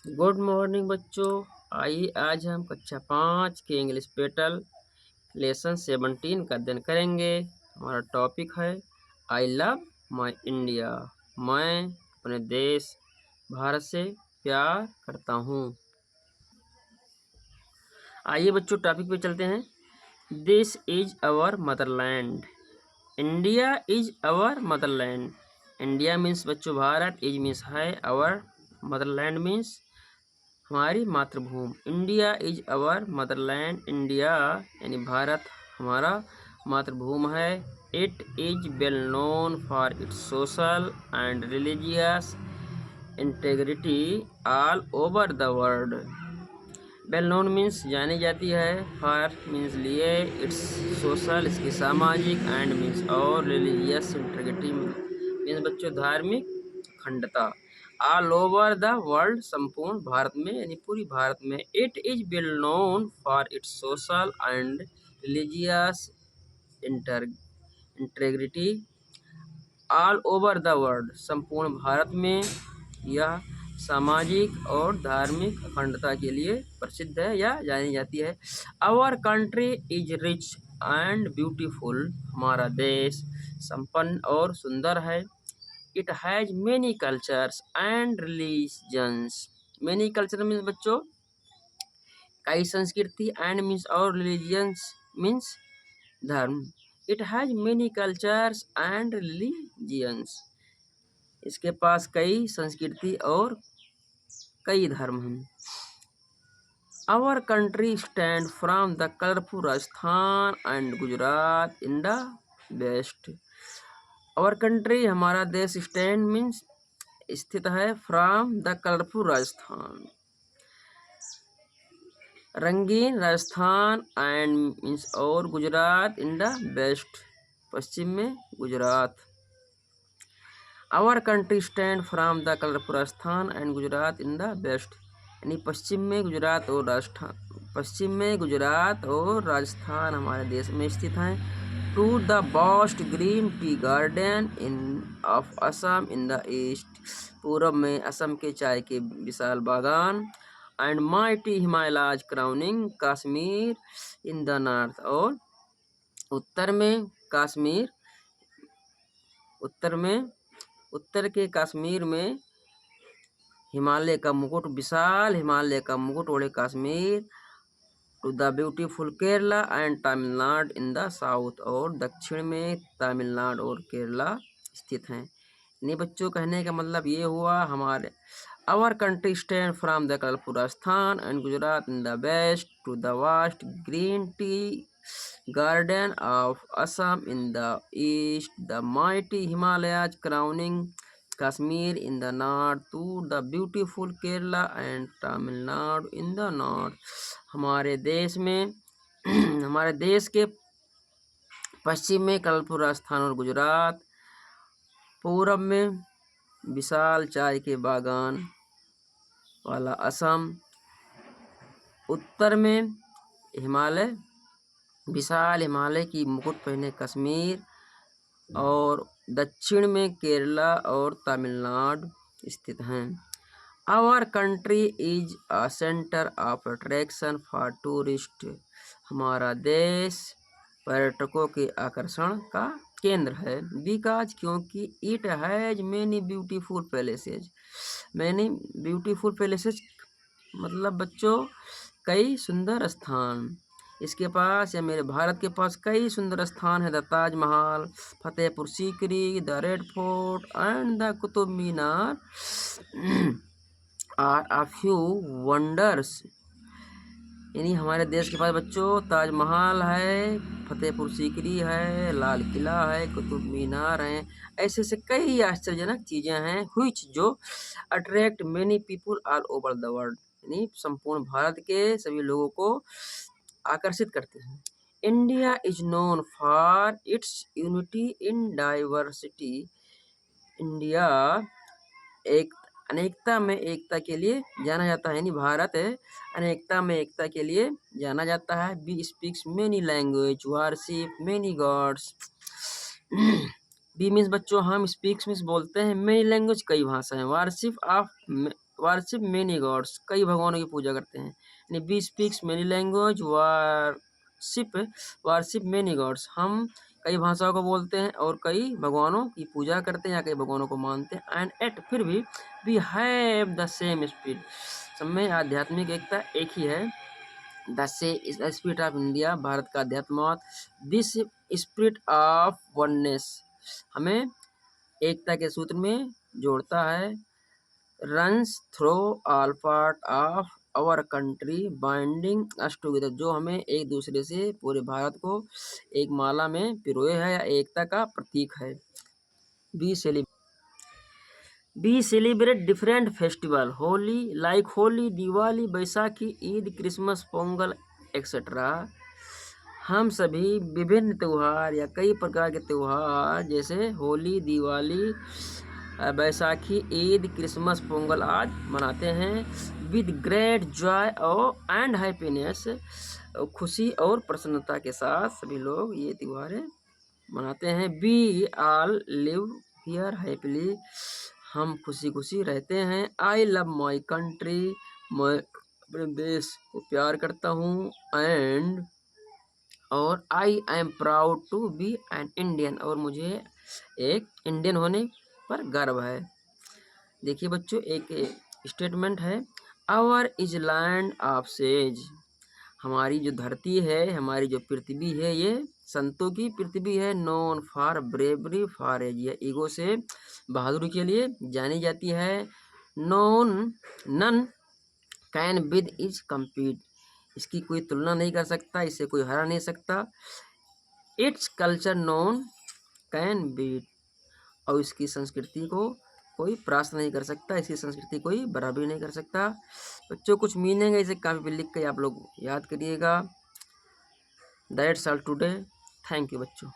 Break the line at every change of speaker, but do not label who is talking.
Good morning बच्चों। आइए आज हम कक्षा 5 के इंग्लिश पेटल लेसन 17 का अध्ययन करेंगे। हमारा टॉपिक है आई लव माई इंडिया। मैं अपने देश भारत से प्यार करता हूँ। आइए बच्चों टॉपिक पे चलते हैं। This is our Motherland. India is our Motherland. India means बच्चों भारत, इज मीन्स है, अवर मदरलैंड मीन्स हमारी मातृभूमि। India is our Motherland. India यानी भारत हमारा मातृभूमि है। It is well known for its social and religious integrity all over the world. Well known means जानी जाती है, फॉर मीन्स लिए, इट्स सोशल इसकी सामाजिक, एंड मीन्स और, रिलीजियस इंटेग्रिटी मीन्स बच्चों धार्मिक अखंडता। ऑल ओवर द वर्ल्ड संपूर्ण भारत में यानी पूरी भारत में। It is well known for its social and religious integrity all over the world संपूर्ण भारत में यह सामाजिक और धार्मिक अखंडता के लिए प्रसिद्ध है या जानी जाती है। Our country is rich and beautiful. हमारा देश संपन्न और सुंदर है। It has many cultures and religions. Many culture means बच्चों कई संस्कृति, एंड मीन्स और, रिलीजियंस मीन्स धर्म। It has many cultures and religions. इसके पास कई संस्कृति और कई धर्म हैं। Our country stand from the colourful Rajasthan and Gujarat in the west. Our country हमारा देश, स्टैंड मीन्स स्थित है, फ्रॉम द कलरफुल राजस्थान रंगीन राजस्थान, एंड मीन्स और, गुजरात इन द वेस्ट पश्चिम में Gujarat. Our country stand from the colourful Rajasthan and Gujarat in the west यानी पश्चिम में गुजरात और राजस्थान हमारे देश में स्थित हैं। To the vast green tea garden in of Assam in the east. पूर्व में असम के चाय के विशाल बागान। And mighty Himalayas crowning Kashmir in the north और उत्तर में कश्मीर, उत्तर के कश्मीर में हिमालय का मुकुट, विशाल हिमालय का मुकुट ओढ़े Kashmir. To the beautiful Kerala and Tamil Nadu in the south और दक्षिण में तमिलनाडु और केरला स्थित हैं। इन्हीं बच्चों कहने का मतलब ये हुआ हमारे our country stand from the colourful Rajasthan and Gujarat in the west to the vast green tea garden of Assam in the east, the mighty Himalayas crowning Kashmir in the north, to the beautiful Kerala and Tamil Nadu in the north. हमारे देश में हमारे देश के पश्चिम में colourful Rajasthan और गुजरात, पूरब में विशाल चाय के बागान वाला असम, उत्तर में हिमालय, विशाल हिमालय की मुकुट पहने कश्मीर और दक्षिण में केरला और तमिलनाडु स्थित हैं। Our country is a centre of attraction for tourist. हमारा देश पर्यटकों के आकर्षण का केंद्र है। बिकॉज क्योंकि it has many beautiful places. Many beautiful places मतलब बच्चों कई सुंदर स्थान। इसके पास या मेरे भारत के पास कई सुंदर स्थान है। The Taj Mahal, Fatehpur Sikri, the red fort and the Qutub Minar are a few wonders. यानी हमारे देश के पास बच्चों ताजमहल है, फतेहपुर सीकरी है, लाल किला है, कुतुब मीनार है, ऐसे ऐसे कई आश्चर्यजनक चीज़ें हैं व्हिच जो attract many people all over the world यानी संपूर्ण भारत के सभी लोगों को आकर्षित करते हैं। India is known for its unity in diversity. India एक अनेकता में एकता के लिए जाना जाता है, यानी भारत है अनेकता में एकता के लिए जाना जाता है। We speaks many language, worship many gods. We means बच्चों हम, स्पीक्स मीन्स बोलते हैं, मेनी लैंग्वेज कई भाषाएं, worship of worship many gods, कई भगवानों की पूजा करते हैं। यानी we speaks many language worship worship many gods, हम कई भाषाओं को बोलते हैं और कई भगवानों की पूजा करते हैं या कई भगवानों को मानते हैं। एंड एट फिर भी we have the same spirit, सब में आध्यात्मिक एकता एक ही है। द स्पिरिट ऑफ इंडिया, भारत का अध्यात्मवाद। दिस स्पिरिट ऑफ वननेस, हमें एकता के सूत्र में जोड़ता है। Runs through all part of our country binding us together, जो हमें एक दूसरे से पूरे भारत को एक माला में पिरोए है या एकता का प्रतीक है। We celebrate different festival Holi like Holi, Diwali, Baisakhi, Eid, Christmas, Pongal etcetera. हम सभी विभिन्न त्यौहार या कई प्रकार के त्यौहार जैसे होली, दिवाली, बैसाखी, ईद, क्रिसमस, पोंगल आदि मनाते हैं। विद ग्रेट जॉय और एंड हैप्पीनेस, खुशी और प्रसन्नता के साथ सभी लोग ये त्योहारें मनाते हैं। We all live here happily, हम खुशी खुशी रहते हैं। आई लव माई कंट्री, मैं अपने देश को प्यार करता हूँ। एंड और I am proud to be an Indian, और मुझे एक इंडियन होने पर गर्व है। देखिए बच्चों, एक स्टेटमेंट है, our is land of says, हमारी जो धरती है, हमारी जो पृथ्वी है, ये संतों की पृथ्वी है। Known for bravery for age, ये ईगो से बहादुरी के लिए जानी जाती है। None none can with is compete, इसकी कोई तुलना नहीं कर सकता, इसे कोई हरा नहीं सकता। Its culture none can beat, और इसकी संस्कृति को कोई परास्त नहीं कर सकता, इसकी संस्कृति कोई बराबरी नहीं कर सकता। बच्चों कुछ मीनिंग है, इसे काफ़ी लिख के आप लोग याद करिएगा। That's all today, thank you बच्चों।